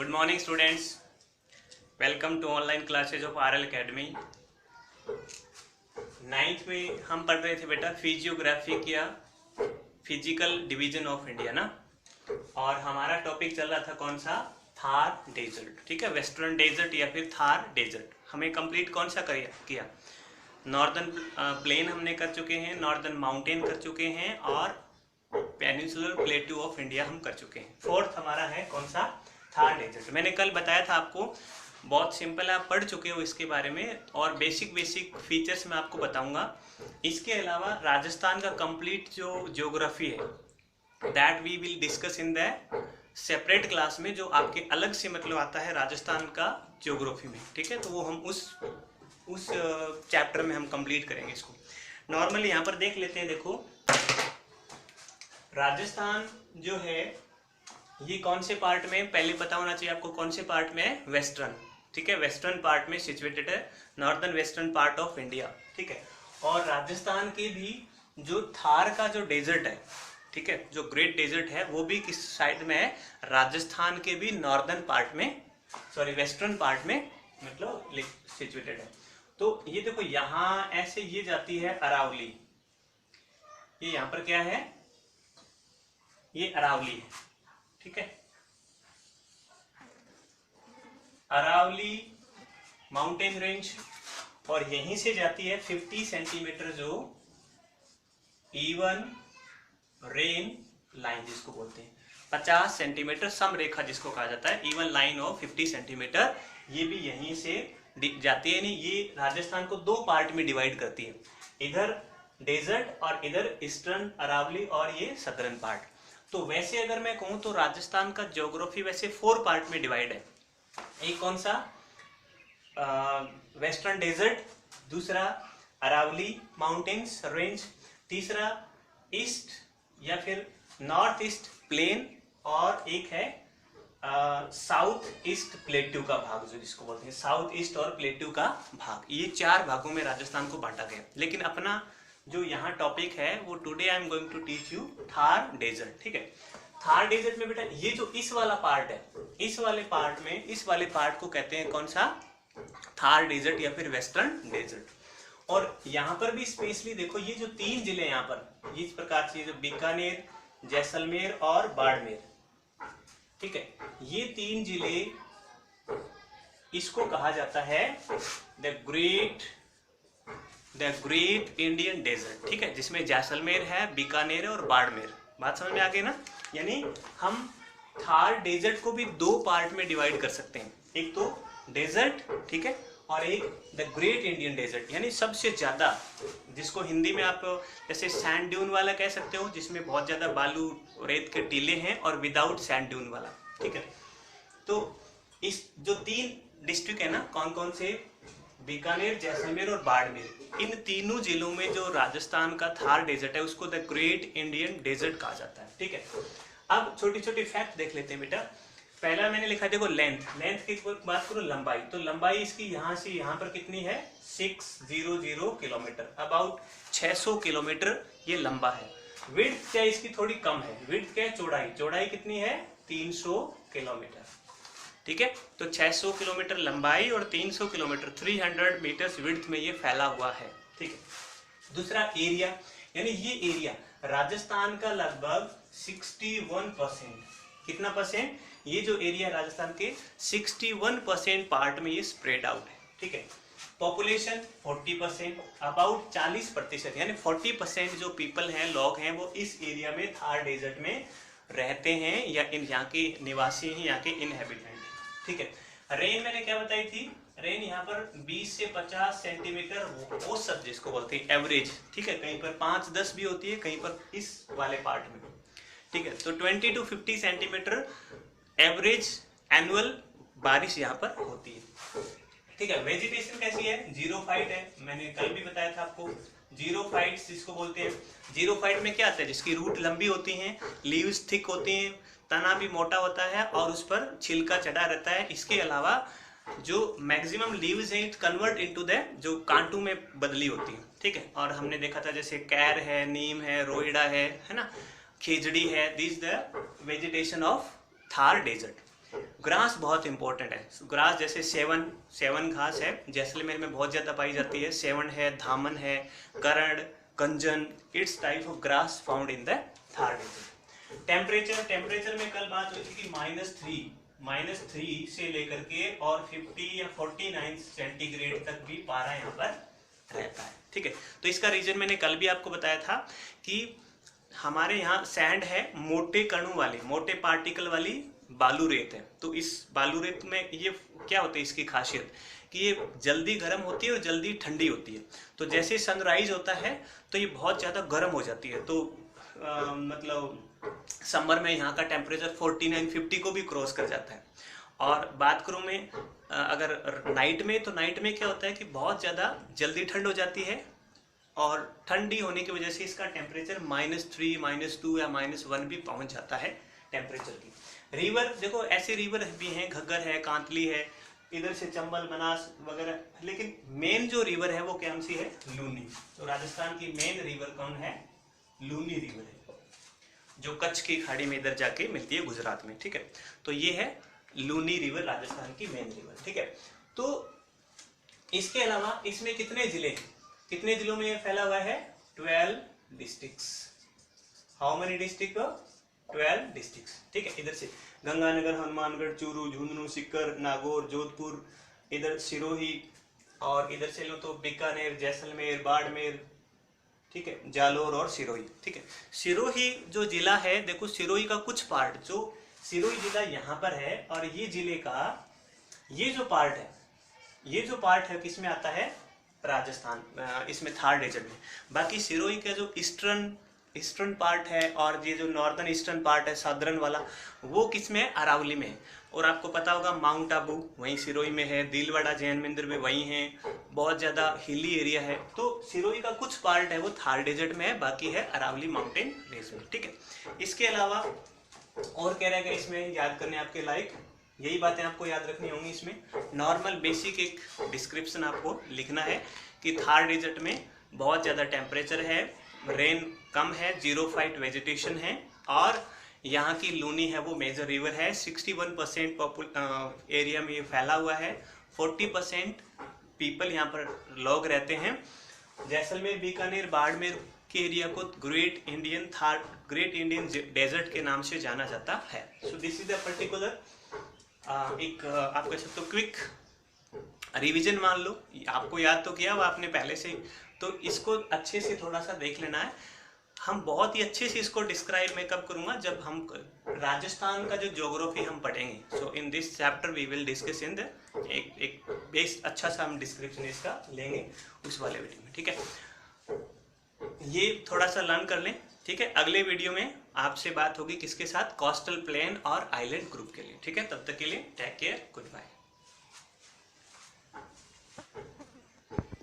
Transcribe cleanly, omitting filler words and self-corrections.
Good morning students, welcome to online classes of RL academy. Ninth में हम पढ़ रहे थे बेटा फिजियोग्राफी या फिजिकल डिवीजन ऑफ इंडिया ना, और हमारा टॉपिक चल रहा था कौन सा, थार डेजर्ट। ठीक है, वेस्टर्न डेजर्ट या फिर थार डेजर्ट। हमें कंप्लीट कौन सा किया, नॉर्दर्न प्लेन हमने कर चुके हैं, नॉर्दर्न माउंटेन कर चुके हैं, और पेनिनसुलर प्लेट्यू ऑफ इंडिया हम कर चुके हैं। फोर्थ हमारा है कौन सा, थार डेजर्ट। मैंने कल बताया था आपको, बहुत सिंपल, आप पढ़ चुके हो इसके बारे में, और बेसिक फीचर्स मैं आपको बताऊंगा। इसके अलावा राजस्थान का कंप्लीट जो ज्योग्राफी है that we will discuss in the separate class में, जो आपके अलग से मतलब आता है राजस्थान का ज्योग्राफी में। ठीक है, तो वो हम उस चैप्टर में हम कंप्लीट करेंगे इसको। नॉर्मली यहाँ पर देख लेते हैं। देखो, राजस्थान जो है ये कौन से पार्ट में, पहले पता होना चाहिए आपको कौन से पार्ट में है, वेस्टर्न। ठीक है, वेस्टर्न पार्ट में सिचुएटेड है, northern western part of India. ठीक है, और राजस्थान के भी जो थार का जो डेजर्ट है, ठीक है, जो ग्रेट डेजर्ट है, वो भी किस साइड में है, राजस्थान के भी नॉर्दर्न पार्ट में, सॉरी वेस्टर्न पार्ट में मतलब सिचुएटेड है। तो ये देखो, यहाँ ऐसे ये जाती है अरावली, ये यहाँ पर क्या है, ये अरावली है। ठीक है, अरावली माउंटेन रेंज, और यहीं से जाती है 50 सेंटीमीटर जो इवन रेन लाइन जिसको बोलते हैं, 50 सेंटीमीटर सम रेखा जिसको कहा जाता है, इवन लाइन ऑफ 50 सेंटीमीटर, ये भी यहीं से जाती है। नहीं, ये राजस्थान को दो पार्ट में डिवाइड करती है, इधर डेजर्ट और इधर ईस्टर्न अरावली और ये सदर्न पार्ट। तो वैसे अगर मैं कहूं तो राजस्थान का ज्योग्राफी वैसे 4 पार्ट में डिवाइड है। एक कौन सा, वेस्टर्न डेजर्ट, दूसरा अरावली माउंटेन्स रेंज, तीसरा ईस्ट या फिर नॉर्थ ईस्ट प्लेन, और एक है साउथ ईस्ट प्लेट्यू का भाग, जो जिसको बोलते हैं साउथ ईस्ट और प्लेट्यू का भाग। ये 4 भागों में राजस्थान को बांटा गया। लेकिन अपना जो यहाँ टॉपिक है वो today I am going to teach you Thar desert. ठीक है, थार डेजर्ट में बेटा ये जो इस वाला पार्ट है, इस वाले पार्ट को कहते हैं कौन सा, थार डेजर्ट या फिर वेस्टर्न डेजर्ट। और यहाँ पर भी स्पेशली देखो, ये जो 3 जिले यहाँ पर इस प्रकार से, जो बीकानेर, जैसलमेर और बाड़मेर, ठीक है, ये 3 जिले, इसको कहा जाता है द ग्रेट इंडियन डेजर्ट। ठीक है, जिसमें जैसलमेर है, बीकानेर है और बाड़मेर। बात समझ में आ गई ना। यानी हम थार डेजर्ट को भी 2 पार्ट में डिवाइड कर सकते हैं, एक तो डेजर्ट, ठीक है, और एक द ग्रेट इंडियन डेजर्ट, यानी सबसे ज्यादा, जिसको हिंदी में आप जैसे सैंड ड्यून वाला कह सकते हो, जिसमें बहुत ज्यादा बालू रेत के टीले हैं, और विदाउट सैंड ड्यून वाला। ठीक है, तो इस जो 3 डिस्ट्रिक्ट है ना, कौन कौन से, बीकानेर, जैसलमेर और बाड़मेर, इन तीनों जिलों में जो राजस्थान का थार डेजर्ट है उसको द ग्रेट इंडियन डेजर्ट कहा जाता है। ठीक है, अब छोटी छोटी फैक्ट देख लेते हैं बेटा। पहला मैंने लिखा, देखो लेंथ की बात करो, लंबाई, तो लंबाई इसकी यहाँ से यहाँ पर कितनी है, 600 किलोमीटर, अबाउट 600 किलोमीटर ये लंबा है। विड्थ क्या इसकी थोड़ी कम है, विड्थ क्या है, चौड़ाई कितनी है, 300 किलोमीटर। ठीक है, तो 600 किलोमीटर लंबाई और 300 किलोमीटर 300 मीटर्स विड्थ में ये फैला हुआ है। ठीक है, दूसरा एरिया, यानी ये एरिया राजस्थान का लगभग 61%, कितना परसेंट, ये जो एरिया राजस्थान के 61% पार्ट में ये स्प्रेड आउट है। ठीक है, पॉपुलेशन 40%, अबाउट 40%, यानी 40% जो पीपल हैं, लोग हैं, वो इस एरिया में थार डेजर्ट में रहते हैं, या यहाँ के निवासी हैं, यहाँ के इनहेबिटेंट। ठीक है, रेन मैंने क्या बताई थी, रेन यहाँ पर 20 से 50 सेंटीमीटर औसत जिसको बोलते हैं, एवरेज। ठीक है, कहीं पर 5-10 भी होती है, कहीं पर इस वाले पार्ट में। ठीक है, तो 20 to 50 सेंटीमीटर एवरेज एनुअल बारिश यहाँ पर होती है। ठीक है, वेजिटेशन कैसी है, जीरोफाइट है, मैंने कल भी बताया था आपको, जीरोफाइट जिसको बोलते हैं। जीरोफाइट में क्या आता है, जिसकी रूट लंबी होती हैं, लीव्स थिक होती हैं, तना भी मोटा होता है, और उस पर छिलका चढ़ा रहता है। इसके अलावा जो मैक्सिमम लीव्स हैं, इट कन्वर्ट इनटू द, जो कांटों में बदली होती है। ठीक है, और हमने देखा था जैसे कैर है, नीम है, रोइडा है ना, खिजड़ी है, this the vegetation of Thar desert. Grass बहुत इंपॉर्टेंट है। ग्रास जैसे सेवन घास है, जैसलमेर में बहुत ज़्यादा पाई जाती है। सेवन है, धामन है, करण, कंजन, it's type of grass found in the Thar desert. Temperature में कल बात हुई थी कि -3 से लेकर के और 50 या 49 सेंटीग्रेड तक भी पारा यहाँ पर रहता है, ठीक है। तो इसका रीजन मैंने कल भी आपको बताया था कि हमारे यहाँ सैंड है मोटे कणों वाली, मोटे पार्टिकल वाली बालू रेत है। तो इस बालू रेत में ये क्या होता है, इसकी खासियत कि ये जल्दी गर्म होती है और जल्दी ठंडी होती है। तो जैसे सनराइज होता है तो ये बहुत ज़्यादा गर्म हो जाती है। तो मतलब समर में यहाँ का टेम्परेचर 49-50 को भी क्रॉस कर जाता है। और बात करूँ मैं अगर नाइट में, तो नाइट में क्या होता है कि बहुत ज़्यादा जल्दी ठंड हो जाती है और ठंडी होने की वजह से इसका टेम्परेचर -3, -2 या -1 भी पहुंच जाता है टेम्परेचर की। रिवर देखो, ऐसे रिवर भी हैं, घग्गर है, कांतली है, इधर से चंबल, बनास वगैरह, लेकिन मेन जो रिवर है वो कौन सी है, लूनी। तो राजस्थान की मेन रिवर कौन है, लूनी रिवर है, जो कच्छ की खाड़ी में इधर जाके मिलती है गुजरात में, ठीक है। तो ये है लूनी रिवर, राजस्थान की मेन रिवर, ठीक है। तो इसके अलावा इसमें कितने जिलों में फैला हुआ है, 12 districts. How many district, 12 districts, ठीक है। इधर से गंगानगर, हनुमानगढ़, चूरू, झुंझुनू, सीकर, नागौर, जोधपुर, इधर सिरोही, और इधर से लो तो बीकानेर, जैसलमेर, बाड़मेर, ठीक है, जालोर और सिरोही, ठीक है। सिरोही जो जिला है, देखो सिरोही का कुछ पार्ट, जो सिरोही जिला यहाँ पर है, और ये जिले का ये जो पार्ट है किसमें आता है, राजस्थान, इसमें थार डेजर्ट में। बाकी सिरोही का जो ईस्टर्न पार्ट है और ये जो नॉर्दर्न ईस्टर्न पार्ट है, साधारण वाला, वो किसमें है, अरावली में है। और आपको पता होगा माउंट आबू वहीं सिरोही में है, दिलवाड़ा जैन मंदिर में वहीं है, बहुत ज़्यादा हिली एरिया है। तो सिरोही का कुछ पार्ट है वो थार डेजर्ट में है, बाकी है अरावली माउंटेन रेंज में, ठीक है। इसके अलावा और क्या रहेगा इसमें याद करने आपके लायक, यही बातें आपको याद रखनी होंगी। इसमें नॉर्मल बेसिक एक डिस्क्रिप्शन आपको लिखना है कि थार डेजर्ट में बहुत ज़्यादा टेम्परेचर है, रेन कम है, 0 फाइट वेजिटेशन है, और यहाँ की लूनी है वो मेजर रिवर है। 61% एरिया में ये फैला हुआ है, 40% पीपल यहाँ पर लोग रहते हैं। जैसलमेर, बीकानेर, बाड़मेर के एरिया को ग्रेट इंडियन डेजर्ट के नाम से जाना जाता है। So this is the particular एक आप कह सकते हो क्विक रिवीजन मान लो। आपको याद तो किया वो आपने पहले से, तो इसको अच्छे से थोड़ा सा देख लेना है। हम बहुत ही अच्छे से इसको डिस्क्राइब मैं कब करूँगा, जब हम राजस्थान का जो ज्योग्राफी हम पढ़ेंगे। So in this chapter we will discuss in the एक बेस अच्छा सा हम डिस्क्रिप्शन इसका लेंगे उस वाले वीडियो में, ठीक है। ये थोड़ा सा लर्न कर लें, ठीक है। अगले वीडियो में आपसे बात होगी किसके साथ, कोस्टल प्लेन और आइलैंड ग्रुप के लिए, ठीक है। तब तक के लिए टेक केयर, गुड बाय।